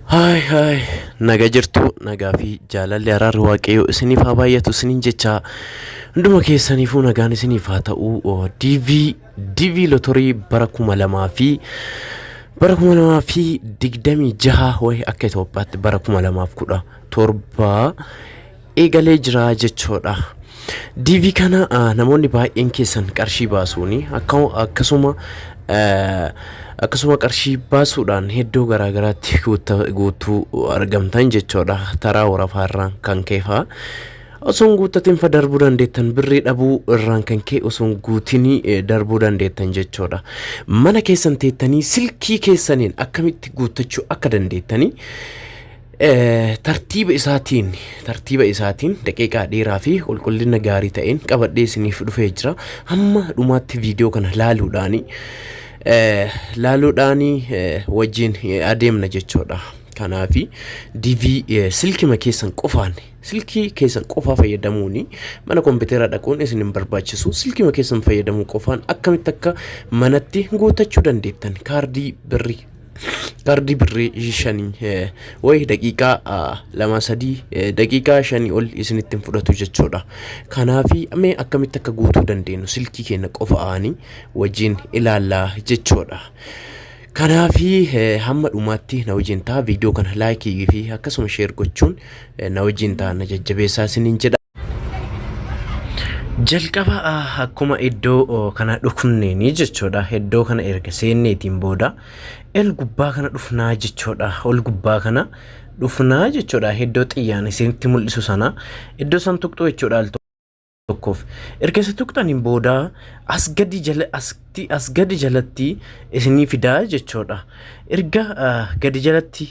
Hai naga jirtu nagaa fi jaalalli araarri waaqayyo isiniif haa baay'atu isiniin jecha hunduma keessaniifuu nagaan isiniif haa ta'u. DV lotorii bara 2026 way akka Itoophiyaatti bara 2017 eegalee jira jechuudha. DV kana namoonni baay'een keessan qarshii baasuuni akkasuma qarshii baasuudhaan hedduu garaagaraatti guutuu argamtan jechuudha. Taraa warafaarraan kan keefaa osoo guuttatiin fa darbuu dandeettan birrii dhabuu irraan kan kee osoo guutinii darbuu dandeettan jechuudha. Mana keessan teettanii silkii keessaniin akkamitti guuttachuu akka dandeettanii tartiiba isaatiin daqiiqaa dheeraa fi qulqullina gaarii ta'een qabadhee isiniif dhufee jira. Hamma dhumaatti viidiyoo kana laaluudhaani wajjin adeemna jechuudha. Kanaafi DV silkii keessan qofaa fayyadamuuni mana kompiitara dhaquun isin hin barbaachisu. Silkii keessan fayyadamuu qofaan akkamitti akka manatti guuttachuu dandeettan kaardii birrii way daqiiqaa 2-3 daqiiqaa 5 ol isinitti fudhatu jechuudha. Kanaafi mee akkamitti akka guutuu dandeenyu silkii keenya qofaani wajjin ilaallaa jechuudha. Kanaafi hamma dhumaatti na wajjin ta'a viidiyoo kana laayikii fi akkasuma sheer gochuun na wajjin ta'a na jajjabeessaa isiniin jedha. Jalqaba akkuma iddoo kana dhufneeni jechuudha. Iddoo kana erga seenneetiin booda el gubbaa kana dhufnaa jechuudha. Ol gubbaa kana dhufnaa jechuudha. Iddoo xiyyaan isinitti mul'isu sana iddoo san tuqxu jechuudha. Tokkoof erga isa tuqxaniin booda as gadi jalatti isinii fidaa jechuudha. Erga gadi jalatti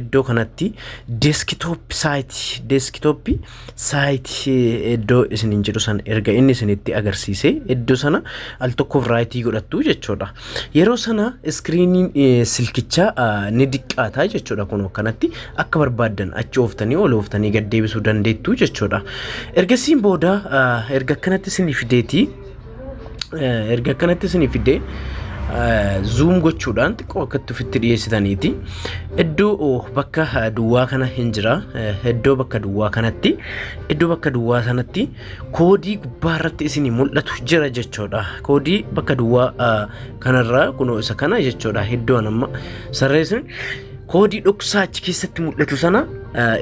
iddoo kanatti deeskitooppii saayitii iddoo isiniin jedhu san erga inni isinitti agarsiise iddoo sana al tokkoof raayitii godhattu jechuudha. Yeroo sana iskiriiniin silkichaa ni diqqaataa jechuudha. Kun kanatti akka barbaaddan achi ooftanii ol ooftanii gad deebisuu dandeettu jechuudha. Ergasiin booda erga kanatti isinii fidee zoom gochuudhaan xiqqoo akkatti ofitti dhiyeessitaniiti. Iddoo bakka duwwaa kana hin jira. Iddoo bakka duwwaa sanatti koodii gubbaa irratti isinii mul'atu jira jechuudha. Koodii bakka duwwaa kanarraa kunoo isa kana jechuudha. Iddoo amma sarreessin koodii dhoksaa achi keessatti mul'atu sana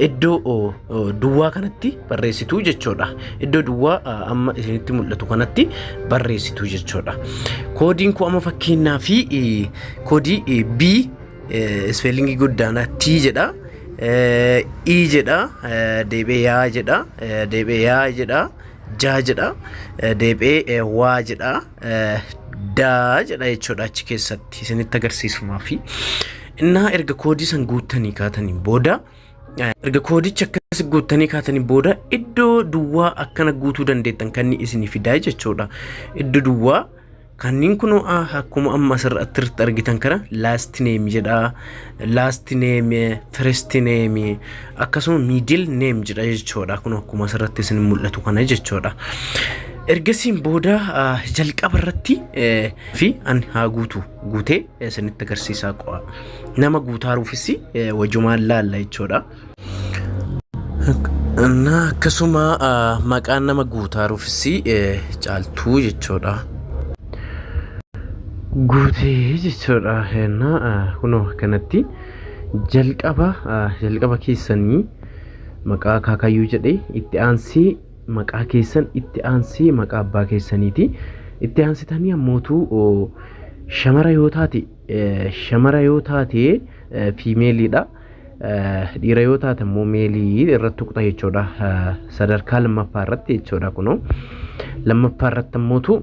iddoo duwwaa kanatti barreessitu jechuudha. Iddoo duwwaa amma isinitti mul'atu kanatti barreessitu jechuudha. Koodiin kun amma fakkeenyaa fi koodii B ispeelingii guddaana T jedha, E jedha, deebee yaa jedha, jaa jedha, deebee waa jedha, daa jedha jechuudha. Achi keessatti isinitti agarsiisumaafi innaa erga koodii san guuttanii kaataniin booda koodicha akkas guuttanii kaataniin booda iddoo duwwaa akkana guutuu dandeettan kan isinii fidaa jechuudha. Iddoo duwwaa kanneen kun akkuma amma asirratti argitan kana last name jedha, last name, first name akkasuma middle name jedha jechuudha. Kun akkuma asirratti isin mul'atu kana jechuudha. Ergasiin booda jalqaba irratti fi an haa guutee isinitti agarsiisaa qo'a. Nama guutaaruufis wajumaan laalla jechuudha. Akkasuma maqaan nama guutaaruufis caaltuu jechuudha. Guutee jechuudha. Kunoo kanatti jalqaba keessanii maqaa kaakayyuu jedhee itti aansee maqaa keessan itti aansee maqaa abbaa keessaniiti. Itti aansitanii ammootu shamara yoo taate fiimeeliidha. Dhiira yoo taate immoo meelii irratti tuqxa jechuudha. Sadarkaa lammaffaa irratti jechuudha. Kunoo lammaffaa irratti ammootu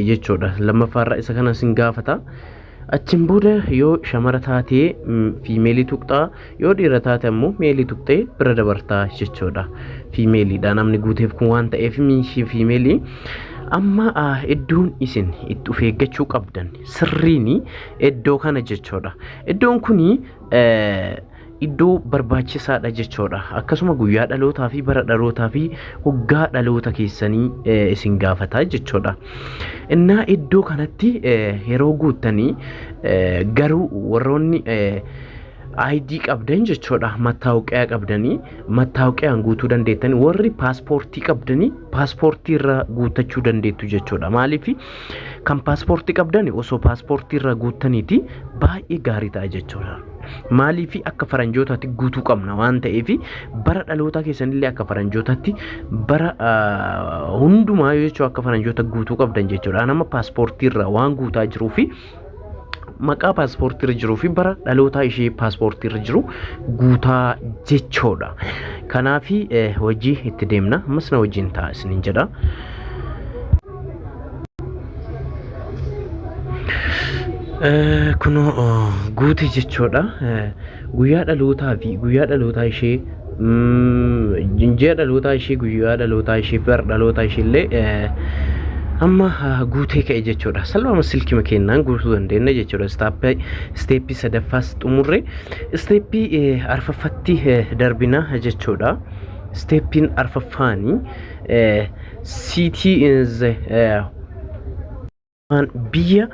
jechuudha. Lammaffaa irra isa kana sin gaafata. Achiin booda yoo shamara taatee fiimeelii tuqxaa, yoo dhiira taate ammoo meelii tuqxee bira dabartaa jechuudha. Fiimeeliidha namni guuteef kun waan ta'eef fiimeelii. Amma iddoon isin itti of eeggachuu qabdan sirriini iddoo kana jechuudha. Iddoon kuni iddoo barbaachisaadha jechuudha. Akkasuma guyyaa dhalootaa fi bara dhalootaa fi waggaa dhaloota keessanii isin gaafata jechuudha. Innaa iddoo kanatti yeroo guuttanii garuu warroonni ID qabdan jechuudha mattaawqaa qabdanii mattaawqaan guutuu dandeettani warri paaspoortii qabdanii paaspoortii irra guutachuu dandeettu jechuudha maaliif kan paaspoortii qabdani osoo paaspoortii irra guutaniiti baay'ee gaarii ta'a jechuudha maaliif akka faranjootaatti guutuu qabna waan ta'eef bara dhaloota keessanillee akka faranjootaatti bara hundumaa jechuudha akka faranjoota guutuu qabdan jechuudha nama paaspoortii irra waan guutaa jiruufi maqaa paaspoortii irra jiruu fi bara dhaloota ishee paaspoortii irra jiru guutaa jechoodha. Kanaaf hojii itti deemna. Ammas na wajjin ta'a isiniin jedha. Kuno guutii jechoodha. Guyyaa dhalootaa fi guyyaa dhalootaa ishee jinjee dhalootaa ishee guyyaa dhalootaa ishee bara dhalootaa ishee illee amma guutee ka'e jechuudha salphama silkii makeenaan guutuu dandeenya jechuudha steepii sadaffaas xumurre steepii arfaffatti darbina jechuudha steepiin arfaffaanii city is biyya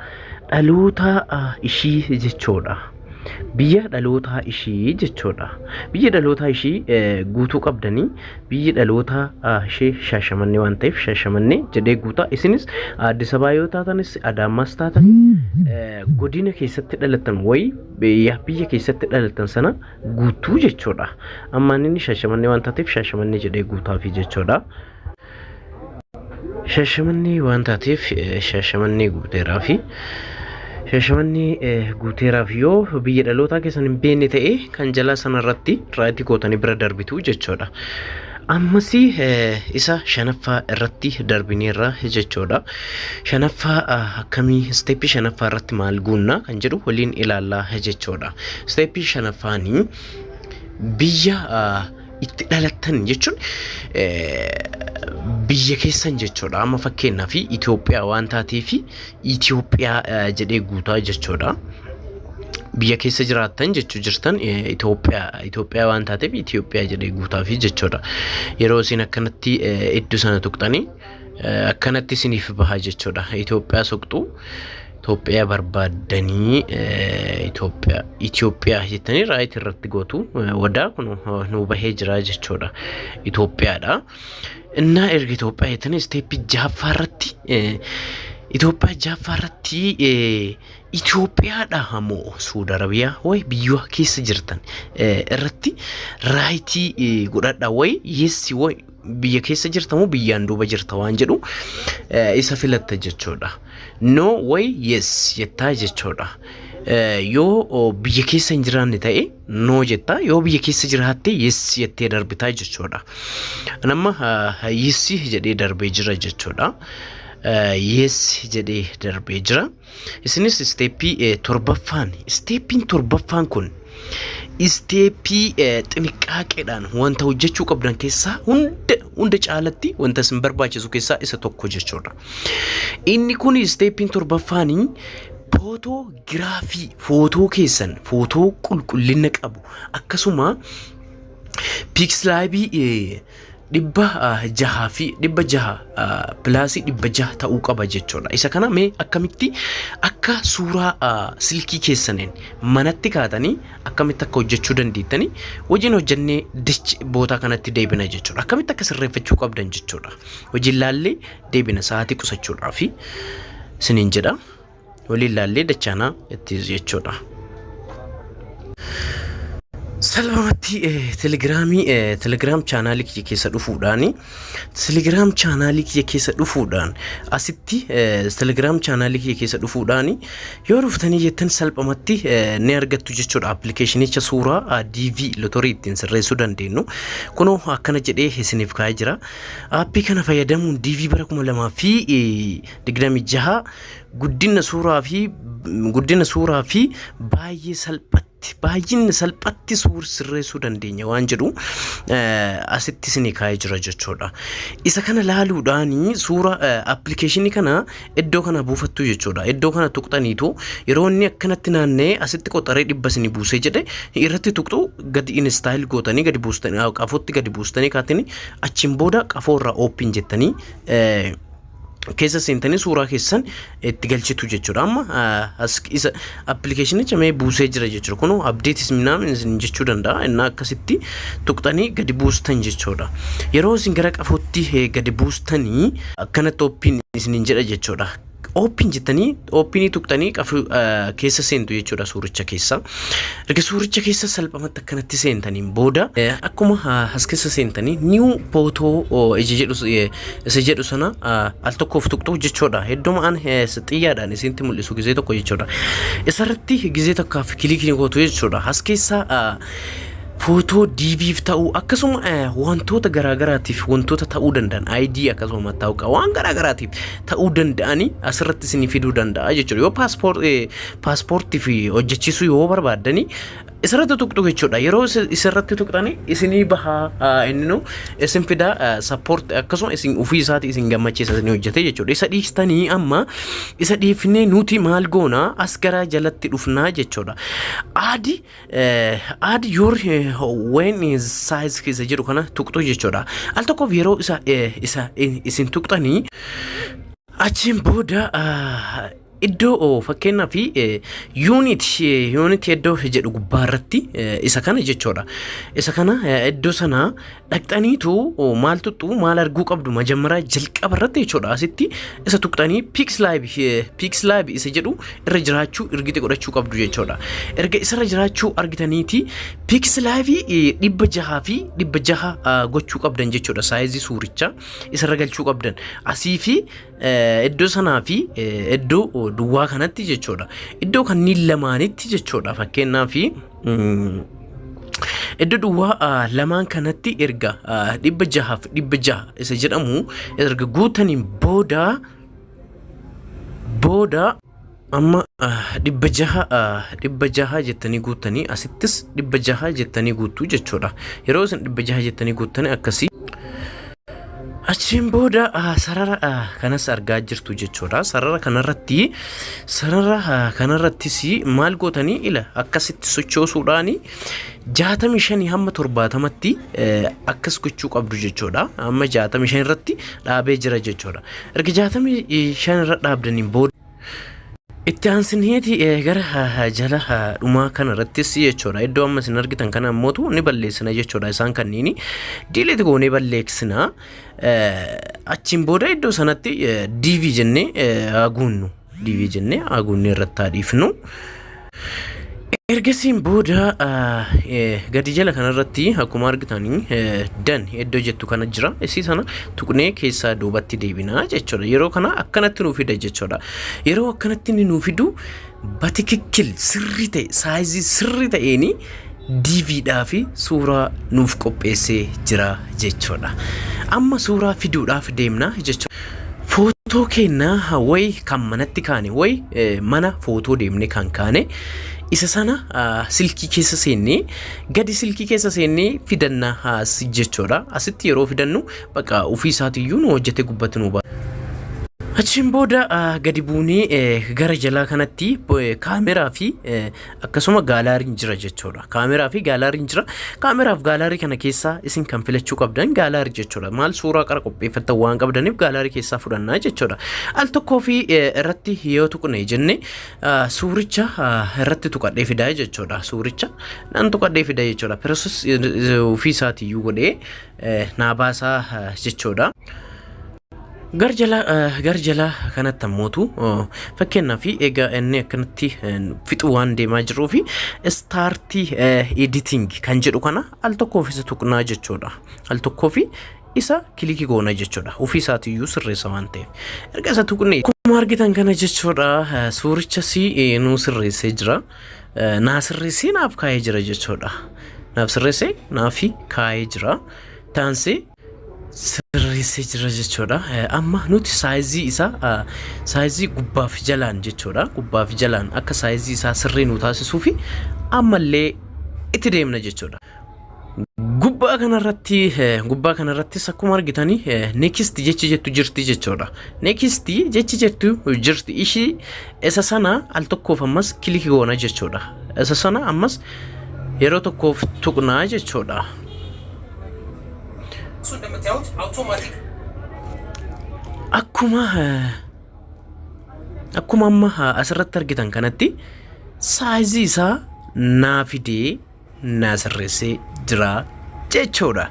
dhaloota ishii jechuudha biyya dhaloota ishii jechuudha biyya dhaloota ishii guutuu qabdanii biyya dhaloota ishee Shaashamannee waan ta'eef Shaashamannee jedhee guutaa isinis Addis Ababaa yoo taatanis Adaamaas taatan godina keessatti dhalatan wayi biyya keessatti dhalatan sana guutuu jechuudha ammaan inni Shaashamannee waan taateef Shaashamannee jedhee guutaafi jechuudha Shaashamannee waan taateef Shaashamannee guuteeraafi Shaashamannee guuteeraaf yoo biyya dhalootaa keessan hin beekne ta'e kan jalaa sanarratti raaytii gootanii bira darbitu jechuudha. Ammas isa shanaffaa irratti darbineerra jechuudha. Shanaffaa akkamii steepii shanaffaa irratti maal guunna kan jedhu waliin ilaallaa jechuudha. Steepii shanaffaanii biyya itti dhalatan jechuun biyya keessan jechuudha amma fakkeenyaaf Itoophiyaa waan taateef Itoophiyaa jedhee guutaa jechuudha biyya keessa jiraattan jechuu jirtan Itoophiyaa waan taateef Itoophiyaa jedhee guutaafi jechuudha yeroo isin akkanatti iddoo sana tuqxanii akkanatti isiniif baha jechuudha Itoophiyaa soqxu Itoophiyaa barbaadanii Itoophiyaa jettanii raayit irratti gootu wadaa kun nu bahee jira jechuudha Itoophiyaadha እና erga Itoophiyaa jettanii steepii jaffaarratti Itoophiyaa jaffaarratti Itoophiyaadha hamoo Suudi Arabiyaa way biyya keessa jirtan irratti raayitii godhadha way yessi way biyya keessa jirtamoo biyyaan duuba jirta waan jedhu isa filatta jechuudha no way yes jettaa jechuudha yoo biyya keessa hin jiraanne ta'e no jetta yoo biyya keessa jiraatte yes jettee darbitaa jechuudha nama yes jedhee darbee jira jechuudha yes jedhee darbee jira isinis steepii torbaffaan steepiin torbaffaan kun steepii xinqaaqeedhaan wanta hojjechuu qabdan keessaa hunda caalatti wanta isin barbaachisu keessaa isa tokko jechuudha inni kun steepiin torbaffaanii footoograafii footoo keessan footoo qulqullina qabu akkasuma piikslaabii 600 pilaasii 600 ta'uu qaba jechuudha isa kana mee akkamitti akka suuraa silkii keessaniin manatti kaatanii akkamitti akka hojjechuu dandeettanii hojiin hojjannee bootaa kanatti deebina jechuudha akkamitti akka sirreeffachuu qabdan jechuudha hojiin laallee deebina sa'aatii qusachuudhaaf isiniin jedha waliin laallee dachaanaa itti jechuudha salphamatti telegram channel kiyya keessa dhufuudhaan asitti telegram channel kiyya keessa dhufuudhaan yoo dhuftanii jettan salphamatti ni argattu jechuudha application'icha suuraa DV lottery ittiin sirreessuu dandeenyu kunoo akkana jedhee isiniif kaa'ee jira aappii kana fayyadamuun DV bara 2026 guddina suuraa fi baay'ee salphatti sirreessuu dandeenya waan jedhu asitti isinii kaa'ee jira jechuudha isa kana laaluudhaan suura applicationii kana iddoo kana buufattu jechuudha iddoo kana tuqxaniitu yeroo inni akkanatti naannee asitti qoxaree 100 isinii buusee jedhe irratti tuqxu gadi install gootanii gadi buustanii qafootti gadi buustanii kaatanii achiin booda qafoo irraa open jettanii keessa seentanii suuraa keessan itti galchitu jechuudha. Amma as isa appilikeeshinicha mee buusee jira jechuudha. Kun updates minaamin jechuu danda'a. Innaa akkasitti tuqxanii gadi buustan jechuudha. Yeroo isin gara qafootti gadi buustanii akkanatti ooppiin isin jedha jechuudha. Ooppiin jettanii ooppiinii tuqxanii qafu keessa seentu jechuudha suuricha keessa. Erga suuricha keessa salphamatti akkanatti seentaniin booda akkuma as keessa seentanii new photo isa jedhu sana al tokkoof tuqxu jechuudha. Hedduma an xiyyaadhaan isinitti mul'isu gizee tokko jechuudha. Isarratti gizee tokkaaf kilikii gootu jechuudha. As keessa footoo DV'f ta'uu akkasuma wantoota garaagaraatiif wantoota ta'uu danda'an ID akkasuma ta'uu waan garaagaraatiif ta'uu danda'ani asirratti isin fiduu danda'a jechuudha. Yoo paaspoortii fi hojjechiisuu yoo barbaaddani isarratti tuqxu jechuudha. Yeroo isarratti tuqxani isinii bahaa inni isin fida support akkasuma isin ofii isaati isin gammachiisa isin hojjete jechuudha. Isa dhiistanii amma isa dhiifnee nuti maal goona as gara jalatti dhufnaa jechuudha. Add your when size keessa jedhu kana tuqxu jechuudha. Al tokkoof yeroo isa isin tuqxanii achiin booda iddoo fakkeenyaa fi unit iddoo jedhu gubbaarratti isa kana jechuudha. Isa kana iddoo sana dhaqxaniitu maal tuttu maal arguu qabdu majammaraa jalqabarratti jechuudha. Asitti isa tuqxanii pixlab isa jedhu irra jiraachuu irgite godhachuu qabdu jechuudha. Erga isarra jiraachuu argitaniiti pixlab 600 gochuu qabdan jechuudha. Saayizii suuricha isarra galchuu qabdan. Asii fi iddoo sanaa fi iddoo duwwaa kanatti jechuudha. Iddoo kanneen lamaanitti jechuudha. Fakkeenyaaf iddoo duwwaa lamaan kanatti erga 600 isa jedhamu erga guutaniin booda amma 600 jettanii guutanii asittis 600 jettanii guutuu jechuudha. Yeroo isin 600 jettanii guutanii akkasii achiin booda sarara kanas argaa jirtu jechuudha. Sarara kanarrattis maal gootanii ila akkasitti sochoosuudhaan 65 hamma 70tti akkas gochuu qabdu jechuudha. Amma 65 irratti dhaabee jira jechuudha. Erga 65 irra dhaabdaniin booda itti aansiniiti gara jala dhumaa kanarrattis jechuudha. Iddoo amma isin argitan kana ammootu ni balleessina jechuudha. Isaan kanniini diileet goonee balleessina. Achiin booda iddoo sanatti DV jennee haguunnu irratti haadhiifnu. Ergasiin booda gadi jala kanarratti akkuma argitanii dan iddoo jettu kana jira. Isii sana tuqnee keessaa duubatti deebinaa jechuudha. Yeroo kana akkanatti nuuf fida jechuudha. Yeroo akkanatti nuuf fidu batikikkil sirrii ta'e saayizii sirrii ta'een DV'dhaaf suuraa nuuf qopheessee jira jechuudha. Amma suuraa fiduudhaaf deemna jechuudha. Footoo keenna way kan manatti kaane way mana footoo deemne kan kaane isa sana silkii keessa seennee gadi silkii keessa seennee fidanna jechuudha. Asitti yeroo fidannu bakka ofii isaatiiyyuu nu hojjete gubbatti nu ba'a. Achiin booda gadi buunee gara jalaa kanatti kaameraa fi akkasuma gaalaariin jira jechuudha. Kaameraa fi gaalaariin jira. Kaameraaf gaalaarii kana keessaa isin kan filachuu qabdan gaalaarii jechuudha. Maal suuraa qara qopheeffatan waan qabdaniif gaalaarii keessaa fudhannaa jechuudha. Al tokkoo fi irratti yoo tuqne jenne suuricha irratti tuqadhee fidaa jechuudha. Suuricha nan tuqadhee fidaa jechuudha. Pirooses ofii isaatiiyyuu godhee naa baasaa jechuudha. Garjala kanatti ammootu fakkeenyaaf egaa inni akkanatti fixuu waan deemaa jiruu fi startii editing kan jedhu kana al tokkoof isa tuqnaa jechuudha. Al tokkoof isa kilikii goona jechuudha. Ofii isaatiiyyuu sirreessa waan ta'eef. Erga isa tuqne akkuma argitan kana jechuudha. Suurichas nu sirreessee jira. Naa sirreessee naaf kaa'ee jira jechuudha. Naaf sirreessee naaf kaa'ee jira. Taansee sirreessee jira jechuudha. Amma nuti saayizii isaa saayizii gubbaaf jalaan jechuudha. Gubbaaf jalaan akka saayizii isaa sirrii nu taasisuu fi ammallee itti deemna jechuudha. Gubbaa kanarrattis akkuma argitanii next jechi jettu jirti jechuudha. Next jechi jettu jirti. Ishii isa sana al tokkoof ammas kilikii goona jechuudha. Isa sana ammas yeroo tokkoof tuqnaa jechuudha. akkuma akkuma amma asirratti argitan kanatti saayizii isaa naa fidee naa sirreessee jira jechuudha.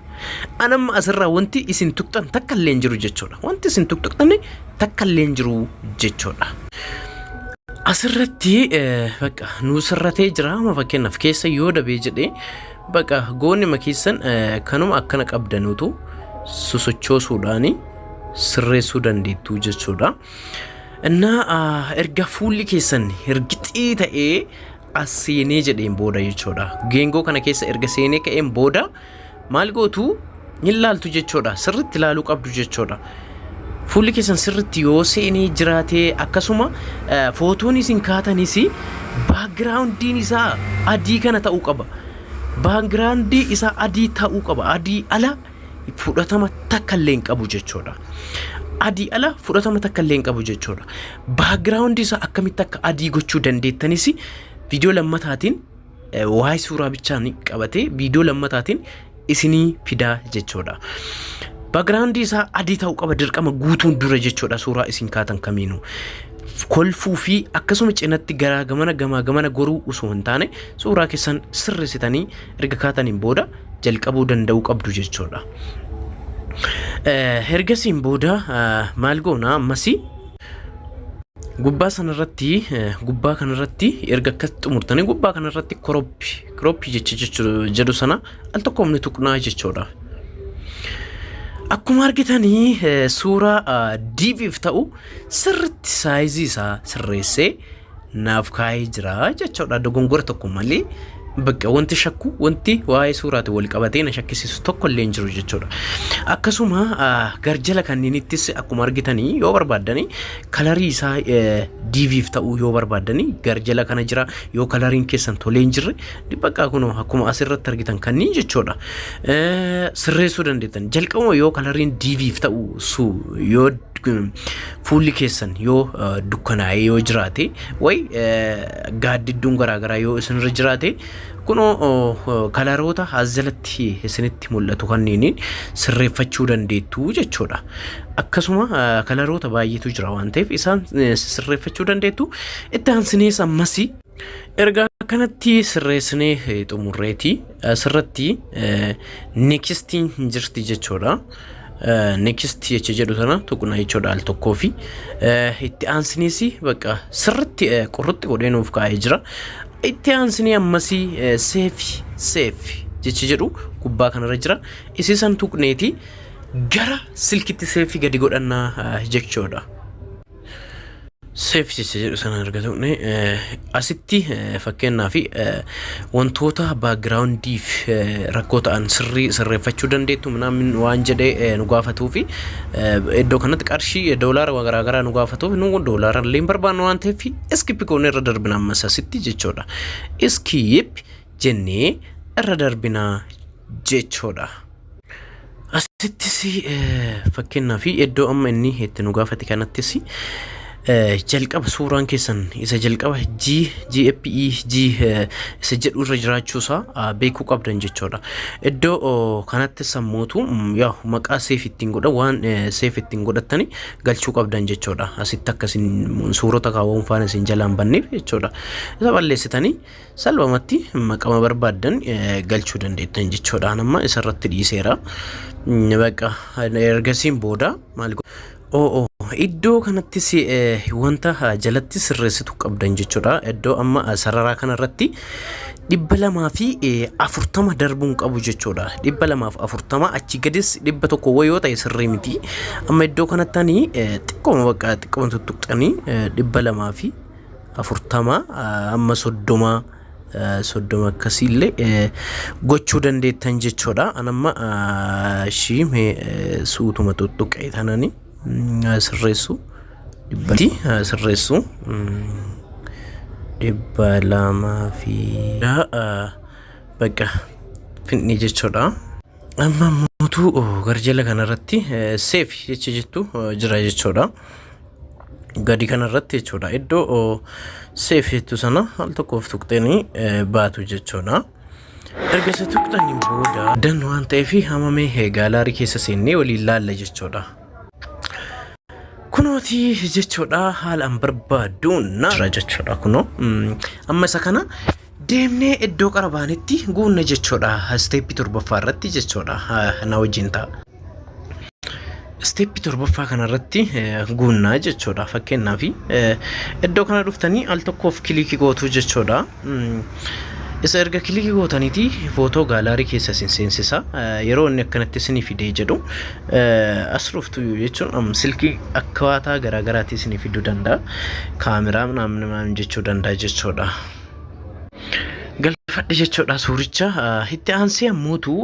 Anamma asirraa wanti isin tuqxan takka illee hin jiru jechuudha. Wanti isin tuqxan takka illee hin jiru jechuudha. Asirratti bakka nu sirratee jira. Amma fakkeenyaaf keessa yoo dabee jedhee bakka goonni makiisan kanuma akkana qabdanuutu sosochoosuudhaani sirreessuu dandeettu jechuudha. Innaa erga fuulli keessan hirgixii ta'ee as seenee jedheen booda jechuudha. Geengoo kana keessa erga seenee ka'een booda maal gootu hin laaltu jechuudha. Sirriitti ilaaluu qabdu jechuudha. Fuulli keessan sirriitti yoo seenee jiraatee akkasuma footoon isin kaatanis baakgiraawundiin isaa adii kana ta'uu qaba. Baakgiraawundii isaa adii ta'uu qaba. Adii ala fudhatama takka illee hin qabu jechuudha. Adii ala fudhatama takka illee hin qabu jechuudha. Baakgiraawundii isaa akkamitti akka adii gochuu dandeettanis viidiyoo lammataatiin waa'ee suuraa bichaan qabatee viidiyoo lammataatiin isinii fidaa jechuudha. Baakgiraawundii isaa adii ta'uu qaba dirqama guutuun dura jechuudha. Suuraa isin kaatan kamiinuu kolfuu fi akkasuma cinatti garaa gamana goruu osoo hin taane suuraa keessan sirreessitanii erga kaataniin booda jalqabuu danda'uu qabdu jechuudha. Ergasiin booda maal goona ammasii gubbaa kanarratti erga akkas xumurtanii gubbaa kanarratti koroppii jedhu sana al tokko humni tuqnaa jechuudha. Akkuma argitanii suuraa DV'f ta'u sirriitti saayizii isaa sirreessee naaf kaa'ee jira jechuudha. Dogongora tokko malee bakka wanti shakku wanti waa'ee suuraati wal qabatee na shakkisiisu tokko illee hin jiru jechuudha. Akkasuma garjala kanneenittis akkuma argitanii yoo barbaadanii kalarii isaa DV'f ta'u yoo barbaadanii garjala kana jira. Yoo kalariin keessan tolee hin jirre bakka kun akkuma asirratti argitan kanneen jechuudha. Sirreessuu dandeettan jalqabuma yoo kalariin DV'f ta'u yoo fuulli keessan yoo dukkanaa'ee yoo jiraate way gaaddidduun garaagaraa yoo isinirra jiraate kunoo kalaroota jalatti isinitti mul'atu kanneeniin sirreeffachuu dandeettu jechuudha. Akkasuma kalaroota baay'eetu jira waan ta'eef isaan sirreeffachuu dandeettu. Itti aansinees ammasii erga kanatti sirreessinee xumurreeti asirratti nekstiin jirti jechuudha. Next jecha jedhu sana tuqna jechuudha al tokkoo fi itti aansinees bakka sirriitti qorrutti godhee nuuf kaa'ee jira. Itti aansinee ammasii seef jecha jedhu gubbaa kanarra jira. Isiisan tuqneeti gara silkitti seefii gadi godhannaa jechuudha. Seef jecha jedhu sana erga tuqne asitti fakkeenyaaf wantoota baakgiraawundiif rakkoo ta'an sirreeffachuu dandeettu minaamin waan jedhee nu gaafatuu fi iddoo kanatti qarshii doolaara garaagaraa nu gaafatuuf nu doolaara illee hin barbaannu waan ta'eef iskip goonee irra darbina ammas asitti jechuudha. Iskip jennee irra darbina jechuudha. Asittis fakkeenyaaf iddoo amma inni itti nu gaafate kanattis jalqaba suuraan keessan isa jalqaba GFPE isa jedhu irra jiraachuusaa beekuu qabdan jechuudha. Iddoo kanatti sammuutu yaa maqaa seef ittiin godha waan seef ittiin godhatanii galchuu qabdan jechuudha. Asitti akkasiin suurota kaawwamuun faana isin jalaan banneef jechuudha. Isa balleessitanii salphumatti maqaa barbaaddan galchuu dandeettan jechuudha. Amma isarratti dhiiseera. Bakka ergasiin booda maal iddoo kanattis wanta jalatti sirreessitu qabdan jechuudha. Iddoo amma sararaa kanarratti 240 darbuun qabu jechuudha. 240 achi gadis 100 yoo ta'e sirrii miti. Amma iddoo kanattanii xiqqooma bakka xiqqooma tuttuqxanii 240 amma 30 akkasiillee gochuu dandeettan jechuudha. Anamma shiimee suutuma tuttuqee tananii sirreessu sirreessu 200 bakka finni jechuudha. Amma mootuu garjala kanarratti seef jecha jettu jira jechuudha. Gadi kanarratti jechuudha. Iddoo seef jettu sana al tokkoof tuqxanii baatu jechuudha. Erga isa tuqxaniin booda dan waan ta'eef hamamee gaalaarii keessa seennee waliin laalla jechuudha. kunooti jechuudha haalaan barbaaduun jira jechuudha kunoo amma isa kana deemnee iddoo qarabaanitti guunna jechuudha steepii torbaffaa irratti jechuudha na wajjin ta'a. Steepii torbaffaa kanarratti guunnaa jechuudha fakkeenyaaf iddoo kana dhuftanii al tokkoof kilikii gootu jechuudha. Isa erga kilikii gootaniiti footoo gaalaarii keessa seensisa yeroo inni akkanatti isinii fidee jedhu as dhuftu jechuun silkii akkaataa garaagaraatti isinii fiduu danda'a kaameraa namni jechuu danda'a jechuudha. Galfadhe jechuudha suuricha itti aansee ammuutu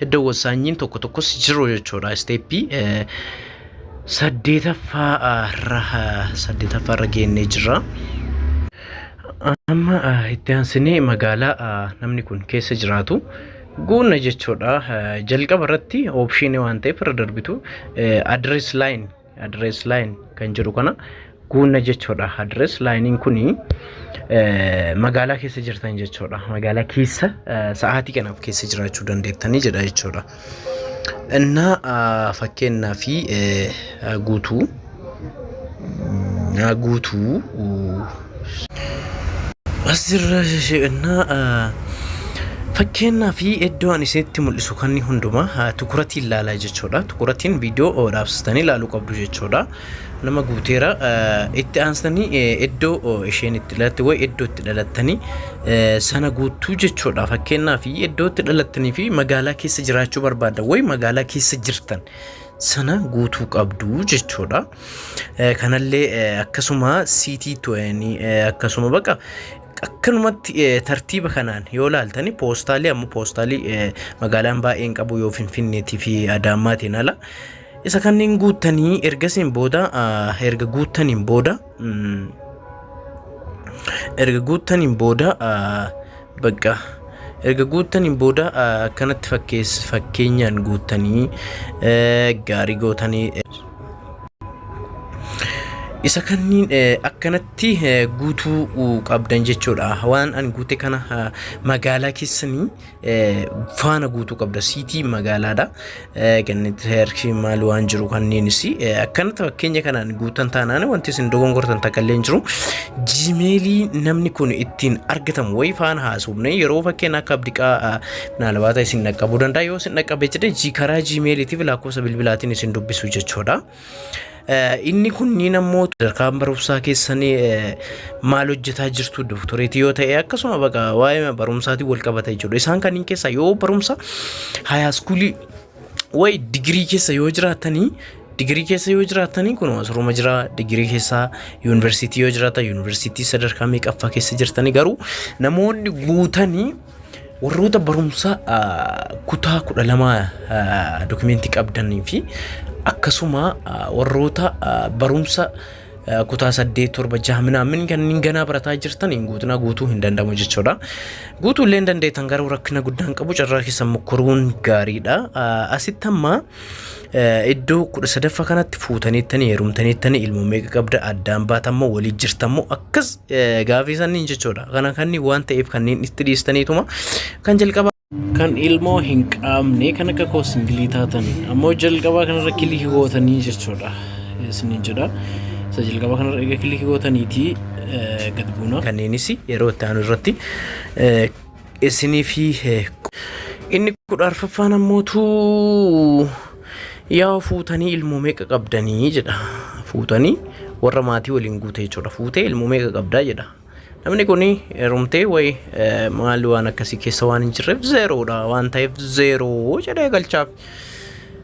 iddoo wasaanyiin tokko tokkos jiru jechuudha steepii saddeetaffaarra geennee jirra. Amma itti aansinee magaalaa namni kun keessa jiraatu guunna jechuudha. Jalqaba irratti option waan ta'eef irra darbitu address line kan jiru kana guunna jechuudha. Address line kuni magaalaa keessa jirtan jechuudha. Magaalaa keessa sa'aatii kanaaf keessa jiraachuu dandeettanii jedha jechuudha. Inna fakkeenyaa fi guutuu asirra isheenna fakkeenyaa fi iddoo ani isinitti mul'isu kan hundumaa tukuratiin ilaalaa jechuudha. Tukuratiin viidiyoo dhaabsistanii ilaaluu qabdu jechuudha. Nama guuteera itti aansanii iddoo isheen itti dhalatte way iddoo itti dhalattanii sana guutuu jechuudha. Fakkeenyaa fi iddoo itti dhalattanii fi magaalaa keessa jiraachuu barbaadda way magaalaa keessa jirtan sana guutuu qabdu jechuudha. Kanallee akkasuma siitii to'anii akkasuma baqa akkanumatti tartiiba kanaan yoo ilaaltani poostaalii amma poostaalii magaalaan baay'een qabu yoo Finfinneetii fi Adaamaatiin ala isa kanneen guuttanii erga guuttaniin booda akkanatti fakkeenyaan guuttanii gaarii gootanii isa kanneen akkanatti guutuu qabdan jechuudha. Waan an guute kana magaalaa keessanii faana guutuu qabda siitii magaalaadha. Gannitti herkii maal waan jiru kanneenis akkanatti fakkeenya kanaan guutan taanaan wanti isin dogongortan takkallee hin jiru. Gmailii namni kun ittiin argatamu way faana haasofne yeroo fakkeenya akka abdiqaa naalabaata isin dhaqqabuu danda'a yoo isin dhaqqabe jedhe karaa gmailiitiif lakkoofsa bilbilaatiin isin dubbisu jechuudha. Inni kun ni namoota sadarkaa barumsaa keessanii maal hojjetaa jirtu doktoreetii yoo ta'e akkasuma baqa waa'ee barumsaatiin wal qabata jechuudha. Isaan kanneen keessaa yoo barumsa high school way digirii keessa yoo jiraatanii kun asirruma jira digirii keessa yuunivarsiitii yoo jiraata yuunivarsiitii sadarkaa meeqaffaa keessa jirtanii garuu namoonni guutanii warroota barumsa kutaa 12 dokumentii qabdanii fi akkasuma warroota barumsa kutaa 8-7 minaamin kanneen ganaa barataa jirtan guutuu hin danda'amu jechuudha. Guutuu illee dandeettan garuu rakkina guddaan qabu carraa keessa mokkoruun gaariidha. Asitti amma iddoo 13ffaa kanatti fuutaniittanii heerumtaniittanii ilmoo meeqa qabda addaan baatammoo walii jirtammoo akkas gaafisanii jechuudha. Kana kanneen waan ta'eef kanneen itti dhiistaniituma kan jalqaba kan ilmoo hin qabne kan akka koosingilii taatan ammoo jalqabaa kanarra kilikii gootanii jechuudha. Isiniin jedha. Isa jalqabaa kanarra egaa kilikii gootaniiti gad buuna. Kanneenis yeroo itti aanu irratti isinii fi inni 14ffaan ammootu yaa fuutanii ilmoo meeqa qabdanii jedha. Fuutanii warra maatii waliin guute jechuudha. Fuutee ilmoo meeqa qabdaa jedha. Namni kun heerumtee way maal waan akkasii keessa waan hin jirreef zeeroodha waan ta'eef zeeroo jedhee galchaaf.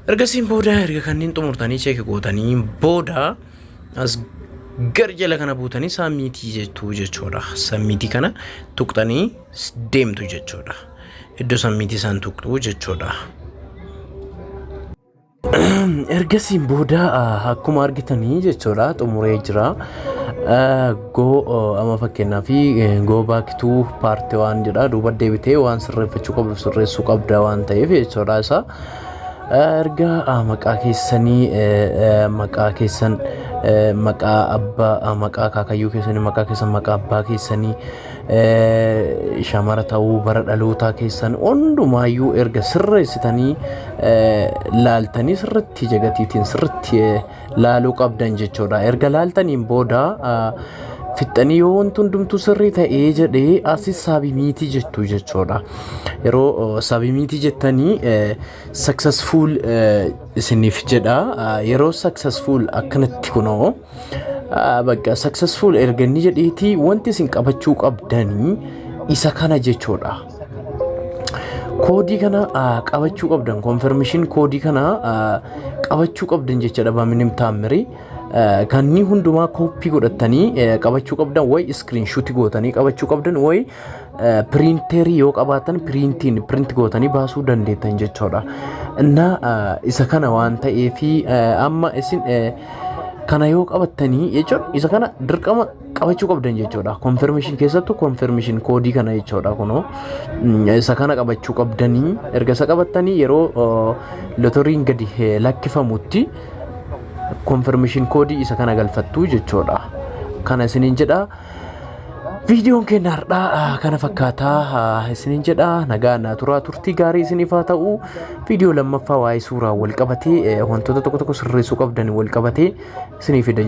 Ergasiin booda erga kanneen xumurtanii cheeki gootanii booda as gar jala kana buutanii saamiitii jettuu jechuudha. Saamiitii kana tuqxanii deemtu jechuudha. Iddoo saamiitii isaan tuqxuu jechuudha. Ergasiin booda akkuma argitanii jechuudha xumuree jira. Go ama fakkeenyaa fi go back to part 1 jedha duuba deebitee waan sirreeffachuu qabdu sirreessuu qabda waan ta'eef jechuudha isa erga maqaa keessanii maqaa keessan maqaa abbaa maqaa kaakayyuu keessanii maqaa keessan maqaa abbaa keessanii shamara ta'uu bara dhalootaa keessan hundumaayyuu erga sirreessitanii laaltanii sirriitti jagatiitiin sirriitti laaluu qabdan jechuudha. Erga laaltaniin booda fixanii yoo wanti hundumtuu sirrii ta'ee jedhee asis saabimiitii jettu jechuudha. Yeroo saabimiitii jettanii successful isiniif jedha. Yeroo successful akkanatti kunoo bakka successful erganni jedheetii wanti isin qabachuu qabdanii isa kana jechuudha. Koodii kana qabachuu qabdan confirmation koodii kana qabachuu qabdan jechuudha. Baminim taamiri kanni hundumaa koppii godhatanii qabachuu qabdan way screenshot gootanii qabachuu qabdan way printerii yoo qabaatan print gootanii baasuu dandeettan jechuudha. Inna isa kana waan ta'eefi amma isin kana yoo qabatanii jechuudha isa kana dirqama qabachuu qabdan jechuudha. Confirmation keessattuu confirmation koodii kana jechuudha kunoo isa kana qabachuu qabdanii erga isa qabattanii yeroo lotoriin gadi lakkifamutti confirmation koodii isa kana galfattu jechuudha. Kana isiniin jedha. Videoon keenya har'aa kana fakkaataa isiniin jedha. Nagaa naa turaa turtii gaarii isiniif haa ta'u. Viidiyoo lammaffaa waa'ee suuraa wal qabatee wantoota tokko tokko sirreessuu qabdan wal qabatee isiniif fida.